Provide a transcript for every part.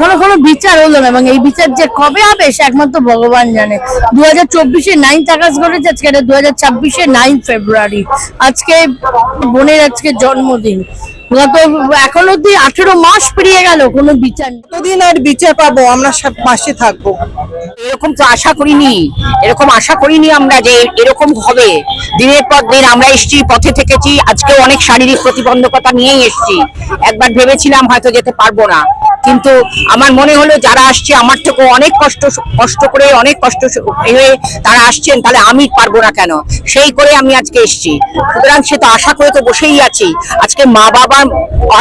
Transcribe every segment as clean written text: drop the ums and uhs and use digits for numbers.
কোনো বিচার হলো না এবং এই বিচার যে কবে হবে সে একমাত্র ভগবান জানে। 2024-এ 9 আগস্ট ঘটেছে, আজকে 2026-এ 9 ফেব্রুয়ারি। আজকে বোনের আজকে জন্মদিন। গত এখন অব্দি 18 মাস পেরিয়ে গেল, কোনো বিচার নেই। কতদিন আর বিচার পাবো? আমরা পাশে থাকবো। এরকম তো আশা করিনি, আমরা যে এরকম হবে। দিনের পর দিন আমরা এসছি, পথে থেকেছি, আজকে অনেক শারীরিক প্রতিবন্ধকতা নিয়েই এসছি। একবার ভেবেছিলাম হয়তো যেতে পারবো না, কিন্তু আমার মনে হলো যারা আসছে আমার থেকে অনেক কষ্ট করে অনেক কষ্ট হয়ে তারা আসছেন, তাহলে আমি পারবো না কেন, সেই করে আমি আজকে এসছি। সুতরাং সে তো আশা করে তো বসেই আছি। আজকে মা বাবা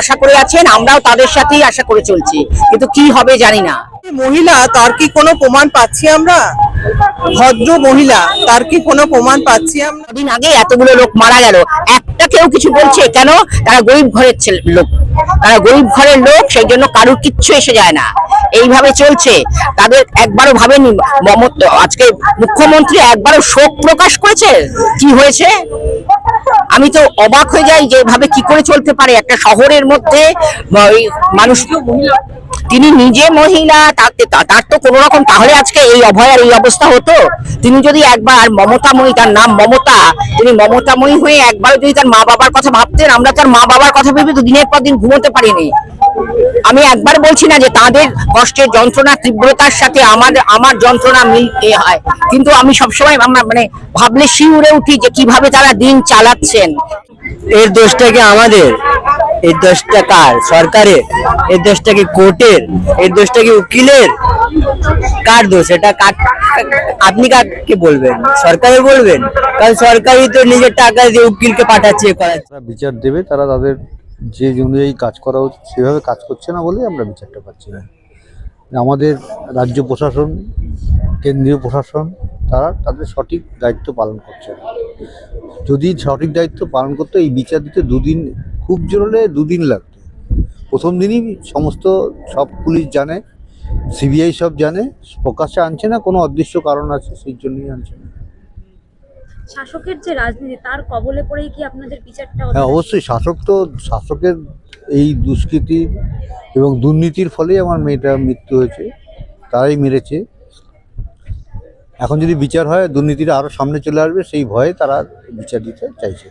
আশা করে আছেন, আমরাও তাদের সাথেই আশা করে চলছি, কিন্তু কি হবে জানি না। মহিলা, তার কি কোনো প্রমাণ পাচ্ছি আমরা? ভদ্র মহিলা, তার কি কোনো প্রমাণ পাচ্ছি আমরা? দিন আগে এতগুলো লোক মারা গেল, একটা কেউ কিছু বলছে কেন? তারা গরিব ঘরের লোক, সেই জন্য কারুর কিচ্ছু এসে যায় না, এইভাবে চলছে। তাদের একবারও ভাবেনি আজকে মুখ্যমন্ত্রী একবারও শোক প্রকাশ করেছে? কি হয়েছে? আমি তো অবাক হয়ে যাই যে এভাবে কি করে চলতে পারে একটা শহরের মধ্যে। মানুষ, তিনি নিজে মহিলা, তার তো কোনো রকম, তাহলে আজকে এই অভয়ার এই অবস্থা হতো? তিনি যদি একবার মমতাময়ী, তার নাম মমতা, তিনি মমতাময়ী হয়ে একবার যদি তার মা বাবার কথা ভাবতেন, আমরা তার মা বাবার কথা ভেবে তো দিনের পর দিন ঘুমোতে পারিনি। আমি একবার বলছি না যে তাদের কষ্টের যন্ত্রণা তীব্রতার সাথে আমার যন্ত্রণা মিলতে হয়, কিন্তু আমি সবসময় মানে ভাবলে শিউরে উঠি যে কিভাবে তারা দিন চালাচ্ছেন। এর দোষটা কি আমাদের? এর দোষটা কার? সরকারের? এর দোষটা কি কোর্টের? এর দোষটা কি উকিলের? কার দোষ এটা? আপনি কাকে বলবেন? সরকারের বলবেন? কারণ সরকারই তো নিজের টাকা দিয়ে উকিলকে পাঠাচ্ছে, করাচ্ছে। বিচার দেবে, তারা তাদের যে অনুযায়ী কাজ করা উচিত সেভাবে কাজ করছে না বলেই আমরা বিচারটা পাচ্ছি না। আমাদের রাজ্য প্রশাসন, কেন্দ্রীয় প্রশাসন, তারা তাদের সঠিক দায়িত্ব পালন করছে না। যদি সঠিক দায়িত্ব পালন করতে এই বিচার দিতে দুদিন, খুব জোর হলে 2 দিন লাগতো। প্রথম দিনই সব পুলিশ জানে, সিবিআই সব জানে, প্রকাশ্যে আনছে না, কোনো অদৃশ্য কারণ আছে সেই জন্যই আনছে না। শাসকের যে রাজনীতি, তার কবলে পড়েই কি আপনাদের বিচারটা? হ্যাঁ, অবশ্যই। শাসকের এই দুষ্কৃতি এবং দুর্নীতির ফলেই আমার মেয়েটা মৃত্যু হয়েছে, তারাই মেরেছে। এখন যদি বিচার হয়, দুর্নীতিটা আরো সামনে চলে আসবে, সেই ভয়ে তারা বিচার দিতে চাইছে।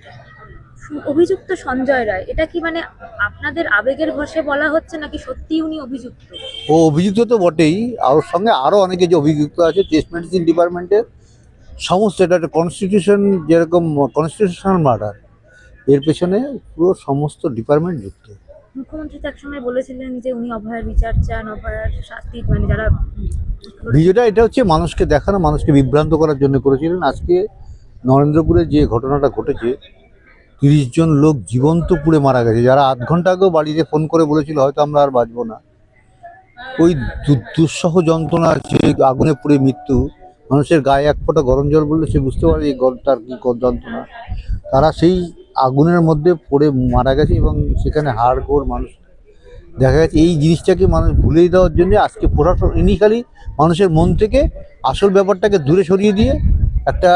অভিযুক্ত সঞ্জয় রায়, এটা কি মানে আপনাদের আবেগের বশে বলা হচ্ছে নাকি সত্যি উনি অভিযুক্ত? ও অভিযুক্ত তো বটেই, আর সঙ্গে আরো অনেকে যে অভিযুক্ত আছে। চেস্ট মেডিসিন ডিপার্টমেন্টের সমস্ত, এটা একটা কনস্টিটিউশন, যেরকম কনস্টিটিউশনাল মার্ডার, এর পেছনে পুরো সমস্ত ডিপার্টমেন্ট যুক্ত। মুখ্যমন্ত্রী তো একসময় বলেছিলেন যে উনি অভয়ার বিচার চান, অভয়ার শাস্তি, মানে যারা ভিডিওটা এটা হচ্ছে মানুষকে দেখানো, মানুষকে বিভ্রান্ত করার জন্য করেছিলেন। আজকে নরেন্দ্রপুরে যে ঘটনাটা ঘটেছে, 30 জন লোক জীবন্ত পুড়ে মারা গেছে, যারা আধ ঘন্টা আগেও বাড়িতে ফোন করে বলেছিল হয়তো আমরা আর বাঁচবো না। ওই দুঃসহ যন্ত্রণা, যে আগুনে পুড়ে মৃত্যু, মানুষের গায়ে এক ফোঁটা গরম জল বললে সে বুঝতে পারে এই তার কি যন্ত্রণা। তারা সেই আগুনের মধ্যে পড়ে মারা গেছে এবং সেখানে হাড় গোড় মানুষ দেখা গেছে। এই জিনিসটাকে মানুষ ভুলেই দেওয়ার জন্য আজকে প্রশাসন ইনিশিয়ালি মানুষের মন থেকে আসল ব্যাপারটাকে দূরে সরিয়ে দিয়ে একটা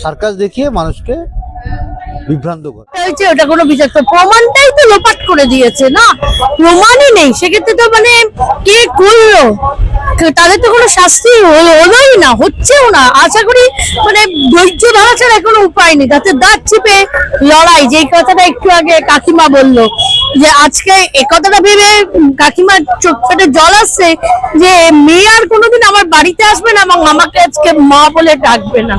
সার্কাস দেখিয়ে মানুষকে বিভ্রান্ত করে। ওটা কোনো বিচার তো, প্রমাণটাই তো লোপাট করে দিয়েছে না, প্রমাণই নেই। সেক্ষেত্রে তো মানে কে করলো, তাদের তো কোনো শাস্তি হলোই না, হচ্ছেও না। আশা করি মানে ধৈর্য ধরা ছাড়া কোনো উপায় নেই, তাতে দাঁত চিপে লড়াই। যেই কথাটা একটু আগে কাকিমা বললো, যে আজকে এ কথাটা ভেবে কাকিমার চোখ ফেটে জল আসছে যে মেয়ে আর কোনোদিন আমার বাড়িতে আসবে না এবং আমাকে আজকে মা বলে ডাকবে না।